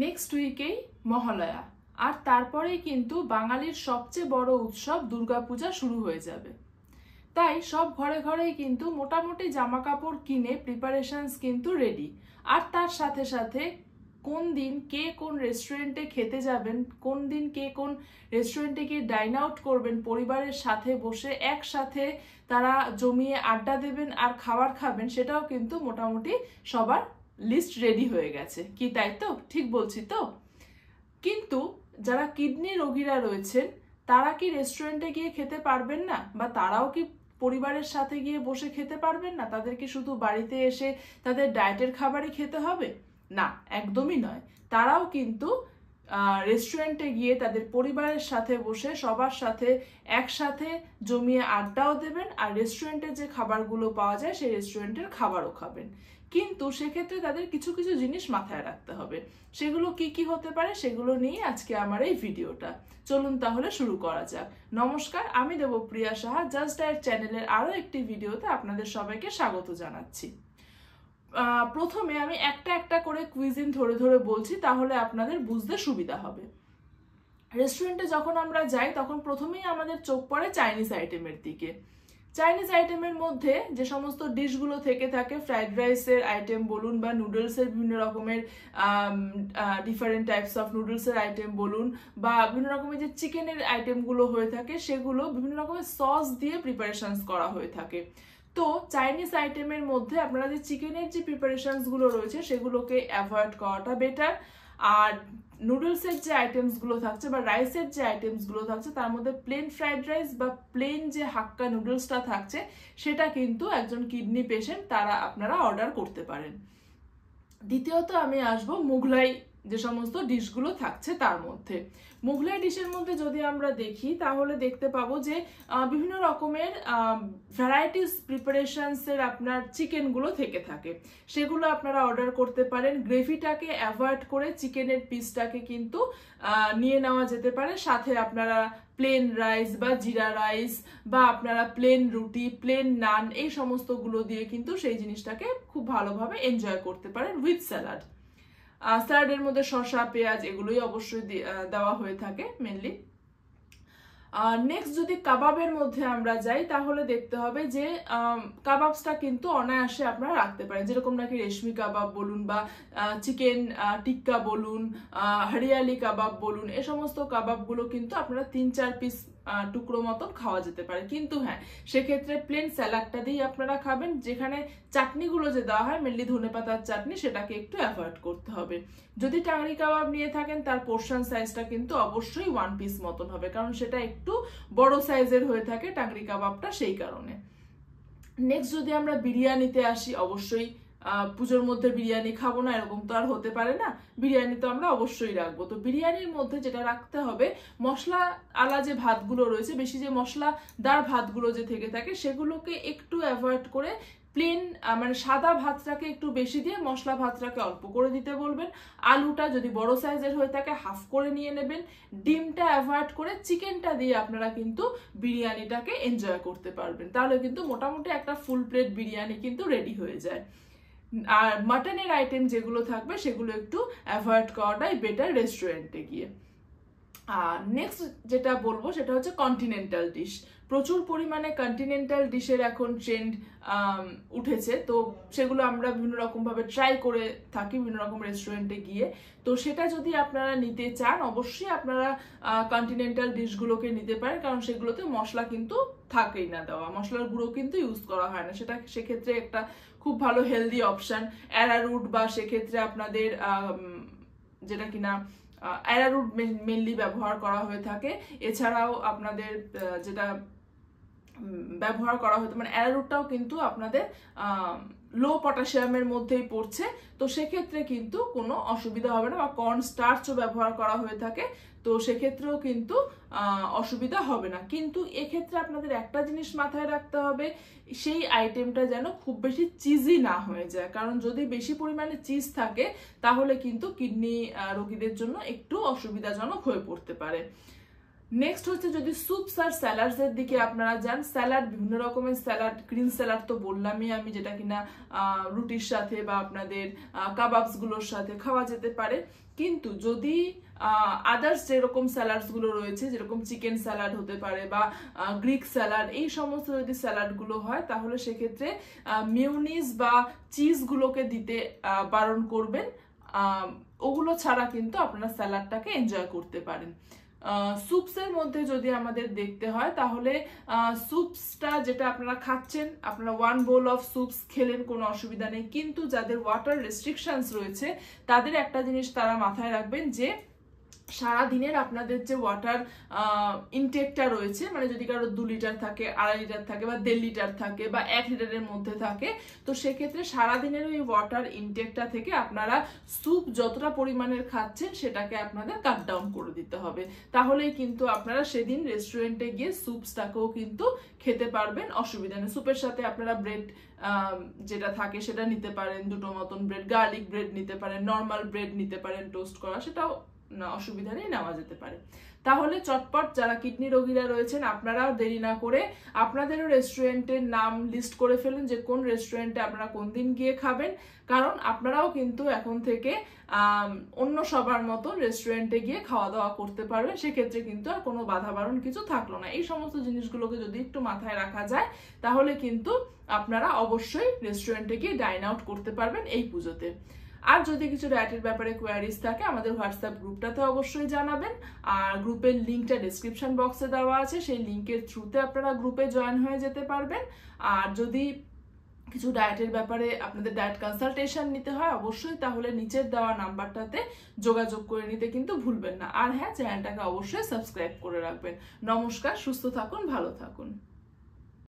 Next উইকেই Mahalaya, আর তারপরেই কিন্তু বাঙালির সবচেয়ে বড় উৎসব দুর্গাপূজা শুরু হয়ে যাবে। তাই সব ঘরে ঘরেই কিন্তু মোটামুটি জামা কাপড় কিনে প্রিপারেশনস কিন্তু রেডি। আর তার সাথে সাথে কোন দিন কে কোন রেস্টুরেন্টে খেতে যাবেন, কোন দিন কে কোন রেস্টুরেন্টে গিয়ে ডাইন আউট করবেন, পরিবারের সাথে বসে একসাথে তারা জমিয়ে আড্ডা দেবেন আর খাবার খাবেন, সেটাও কিন্তু মোটামুটি সবার লিস্ট রেডি হয়ে গেছে। কি তাই তো? ঠিক বলছি তো? কিন্তু যারা কিডনি রোগীরা রয়েছেন তারা কি রেস্টুরেন্টে গিয়ে খেতে পারবেন না? বা তারাও কি পরিবারের সাথে গিয়ে বসে খেতে পারবেন না? তাদেরকে শুধু বাড়িতে এসে তাদের ডায়েটের খাবারই খেতে হবে? না, একদমই নয়। তারাও কিন্তু রেস্টুরেন্টে গিয়ে তাদের পরিবারের সাথে বসে সবার সাথে একসাথে জমিয়ে আড্ডাও দেবেন, আর রেস্টুরেন্টে যে খাবারগুলো পাওয়া যায় সেই রেস্টুরেন্টের খাবারও খাবেন। কিন্তু সেক্ষেত্রে তাদের কিছু কিছু জিনিস মাথায় রাখতে হবে। সেগুলো কি কি হতে পারে সেগুলো নিয়ে আজকে আমার এই ভিডিওটা। চলুন তাহলে শুরু করা যাক। নমস্কার, আমি দেবপ্রিয়া সাহা, জাস্ট ডায়েট চ্যানেলের আরো একটি ভিডিওতে আপনাদের সবাইকে স্বাগত জানাচ্ছি। প্রথমে আমি একটা একটা করে কুইজিন ধরে ধরে বলছি, তাহলে আপনাদের বুঝতে সুবিধা হবে। রেস্টুরেন্টে যখন আমরা যাই তখন প্রথমেই আমাদের চোখ পড়ে চাইনিজ আইটেমের দিকে। চাইনিজ আইটেমের মধ্যে যে সমস্ত ডিশগুলো থেকে থাকে, ফ্রাইড রাইসের আইটেম বলুন বা নুডলসের বিভিন্ন রকমের ডিফারেন্ট টাইপস অফ নুডলসের আইটেম বলুন, বা বিভিন্ন রকমের যে চিকেনের আইটেমগুলো হয়ে থাকে সেগুলো বিভিন্ন রকমের সস দিয়ে প্রিপারেশনস করা হয়ে থাকে। তো চাইনিজ আইটেমের মধ্যে আপনারা যে চিকেনের যে প্রিপারেশনসগুলো রয়েছে সেগুলোকে অ্যাভয়েড করাটা বেটার। আর নুডলসের যে আইটেমসগুলো থাকছে বা রাইসের যে আইটেমসগুলো থাকছে তার মধ্যে প্লেন ফ্রাইড রাইস বা প্লেন যে হাক্কা নুডলসটা থাকছে সেটা কিন্তু একজন কিডনি পেশেন্ট তারা আপনারা অর্ডার করতে পারেন। দ্বিতীয়ত আমি আসবো মুঘলাই যে সমস্ত ডিশগুলো থাকছে তার মধ্যে। মুঘলাই ডিশের মধ্যে যদি আমরা দেখি তাহলে দেখতে পাবো যে বিভিন্ন রকমের ভ্যারাইটিস প্রিপারেশনসের আপনার চিকেনগুলো থেকে থাকে, সেগুলো আপনারা অর্ডার করতে পারেন। গ্রেভিটাকে অ্যাভয়েড করে চিকেনের পিসটাকে কিন্তু নিয়ে নেওয়া যেতে পারে। সাথে আপনারা প্লেন রাইস বা জিরা রাইস বা আপনারা প্লেন রুটি, প্লেন নান, এই সমস্তগুলো দিয়ে কিন্তু সেই জিনিসটাকে খুব ভালোভাবে এনজয় করতে পারেন উইথ স্যালাড। স্যালাডের মধ্যে শসা, পেঁয়াজ এগুলোই অবশ্যই দেওয়া হয়ে থাকে মেনলি। নেক্সট যদি কাবাবের মধ্যে আমরা যাই তাহলে দেখতে হবে যে কাবাবসটা কিন্তু অনায়াসে আপনারা রাখতে পারেন, যেরকম নাকি রেশমি কাবাব বলুন বা চিকেন টিক্কা বলুন, হরিয়ালি কাবাব বলুন, এ সমস্ত কাবাবগুলো কিন্তু আপনারা 3-4 পিস টুকরো মতন খাওয়া যেতে পারে। কিন্তু হ্যাঁ, সেক্ষেত্রে প্লেন স্যালাডটা দিয়ে আপনারা খাবেন। যেখানে চাটনিগুলো যে দেওয়া হয় মেনলি ধনেপাতার চাটনি, সেটাকে একটু অ্যাভয়েড করতে হবে। যদি টাংরি কাবাব নিয়ে থাকেন তার পোর্শন সাইজটা কিন্তু অবশ্যই 1 পিস মতন হবে, কারণ সেটা একটু বড় সাইজের হয়ে থাকে টাংরি কাবাবটা, সেই কারণে। নেক্সট যদি আমরা বিরিয়ানিতে আসি, অবশ্যই পুজোর মধ্যে বিরিয়ানি খাবো না এরকম তো আর হতে পারে না, বিরিয়ানি তো আমরা অবশ্যই রাখবো। তো বিরিয়ানির মধ্যে যেটা রাখতে হবে, মশলা আলা যে ভাতগুলো রয়েছে, বেশি যে মশলাদার ভাতগুলো যে থেকে থাকে সেগুলোকে একটু অ্যাভয়েড করে প্লেন মানে সাদা ভাতটাকে একটু বেশি দিয়ে মশলা ভাতটাকে অল্প করে দিতে বলবেন। আলুটা যদি বড় সাইজের হয়ে থাকে হাফ করে নিয়ে নেবেন। ডিমটা অ্যাভয়েড করে চিকেনটা দিয়ে আপনারা কিন্তু বিরিয়ানিটাকে এনজয় করতে পারবেন। তাহলে কিন্তু মোটামুটি একটা ফুল প্লেট বিরিয়ানি কিন্তু রেডি হয়ে যায়। আর মাটনের আইটেম যেগুলো থাকবে সেগুলো একটু অ্যাভয়েড করাটাই বেটার রেস্টুরেন্টে গিয়ে। আর নেক্সট যেটা বলবো সেটা হচ্ছে কন্টিনেন্টাল ডিশ। প্রচুর পরিমাণে কন্টিনেন্টাল ডিশের এখন ট্রেন্ড উঠেছে, তো সেগুলো আমরা বিভিন্ন রকম ভাবে ট্রাই করে থাকি বিভিন্ন রকম রেস্টুরেন্টে গিয়ে। তো সেটা যদি আপনারা নিতে চান অবশ্যই আপনারা কন্টিনেন্টাল ডিশগুলোকে নিতে পারেন, কারণ সেগুলোতে মশলা কিন্তু থাকেই না দেওয়া, মশলার গুঁড়ো কিন্তু ইউজ করা হয় না। সেটা সেক্ষেত্রে একটা খুব ভালো হেলদি অপশন। অ্যারারুট বা সেক্ষেত্রে আপনাদের যেটা কিনা অ্যারারুট মেনলি ব্যবহার করা হয়ে থাকে। এছাড়াও আপনাদের যেটা ব্যবহার করা হতো মানে অ্যারারুটটাও কিন্তু আপনাদের লো পটাশিয়ামের মধ্যেই পড়ছে, তো সেক্ষেত্রে কিন্তু কোনো অসুবিধা হবে না। বা কর্ন স্টার্চও ব্যবহার করা হয়ে থাকে, তো সেক্ষেত্রেও কিন্তু অসুবিধা হবে না। কিন্তু এক্ষেত্রে আপনাদের একটা জিনিস মাথায় রাখতে হবে, সেই আইটেমটা যেন খুব বেশি চিজি না হয়ে যায়, কারণ যদি বেশি পরিমাণে চিজ থাকে তাহলে কিন্তু কিডনি রোগীদের জন্য একটু অসুবিধাজনক হয়ে পড়তে পারে। নেক্সট হচ্ছে যদি স্যুপস আর স্যালাডস এর দিকে আপনারা যান, স্যালাড বিভিন্ন রকমের স্যালাড, গ্রিন স্যালাড তো বললামই আমি, যেটা কিনা রুটির সাথে বা আপনাদের কাবাবস গুলোর সাথে খাওয়া যেতে পারে। কিন্তু যদি আদার্স যেরকম স্যালাডস গুলো রয়েছে, যেরকম চিকেন স্যালাড হতে পারে বা গ্রিক স্যালাড, এই সমস্ত যদি স্যালাড গুলো হয় তাহলে সেক্ষেত্রে মিউনিস বা চিজ গুলোকে দিতে বারণ করবেন। ওগুলো ছাড়া কিন্তু আপনারা স্যালাডটাকে এনজয় করতে পারেন। স্যুপসের মধ্যে যদি আমাদের দেখতে হয় তাহলে স্যুপসটা যেটা আপনারা খাচ্ছেন, আপনারা 1 bowl অফ স্যুপস খেলেন, কোনো অসুবিধা নেই। কিন্তু যাদের ওয়াটার রেস্ট্রিকশনস রয়েছে তাদের একটা জিনিস তারা মাথায় রাখবেন যে সারা দিনের আপনাদের যে ওয়াটার ইনটেকটা রয়েছে, মানে যদি কারো 2 লিটার থাকে, 2.5 লিটার থাকে বা 1.5 লিটার থাকে বা 1 লিটারের মধ্যে থাকে, তো সেক্ষেত্রে সারাদিনের ওই ওয়াটার ইনটেকটা থেকে আপনারা স্যুপ যতটা পরিমাণের খাচ্ছেন সেটাকে আপনাদের কাট ডাউন করে দিতে হবে। তাহলেই কিন্তু আপনারা সেদিন রেস্টুরেন্টে গিয়ে স্যুপসটাকেও কিন্তু খেতে পারবেন, অসুবিধা নেই। স্যুপের সাথে আপনারা ব্রেড যেটা থাকে সেটা নিতে পারেন, 2টো মতন ব্রেড, গার্লিক ব্রেড নিতে পারেন, নর্মাল ব্রেড নিতে পারেন টোস্ট করা, সেটাও না অসুবিধা নেই, নেওয়া যেতে পারে। তাহলে চটপট যারা কিডনি রোগীরা রয়েছেন আপনারাও দেরি না করে আপনাদেরও রেস্টুরেন্টের নাম লিস্ট করে ফেলুন যে কোন রেস্টুরেন্টে আপনারা কোন দিন গিয়ে খাবেন, কারণ আপনারাও কিন্তু এখন থেকে অন্য সবার মতো রেস্টুরেন্টে গিয়ে খাওয়া দাওয়া করতে পারবেন। সেক্ষেত্রে কিন্তু আর কোনো বাধা বারণ কিছু থাকলো না। এই সমস্ত জিনিসগুলোকে যদি একটু মাথায় রাখা যায় তাহলে কিন্তু আপনারা অবশ্যই রেস্টুরেন্টে গিয়ে ডাইন আউট করতে পারবেন এই পুজোতে। আর যদি কিছু ডায়েটের ব্যাপারে কোয়ারিজ থাকে আমাদের হোয়াটসঅ্যাপ গ্রুপটাতে অবশ্যই জানাবেন, আর গ্রুপের লিঙ্কটা ডেসক্রিপশন বক্সে দেওয়া আছে, সেই লিঙ্কের থ্রুতে আপনারা গ্রুপে জয়েন হয়ে যেতে পারবেন। আর যদি কিছু ডায়েটের ব্যাপারে আপনাদের ডায়েট কনসালটেশন নিতে হয় অবশ্যই তাহলে নিচের দেওয়া নাম্বারটাতে যোগাযোগ করে নিতে কিন্তু ভুলবেন না। আর হ্যাঁ, চ্যানেলটাকে অবশ্যই সাবস্ক্রাইব করে রাখবেন। নমস্কার, সুস্থ থাকুন, ভালো থাকুন।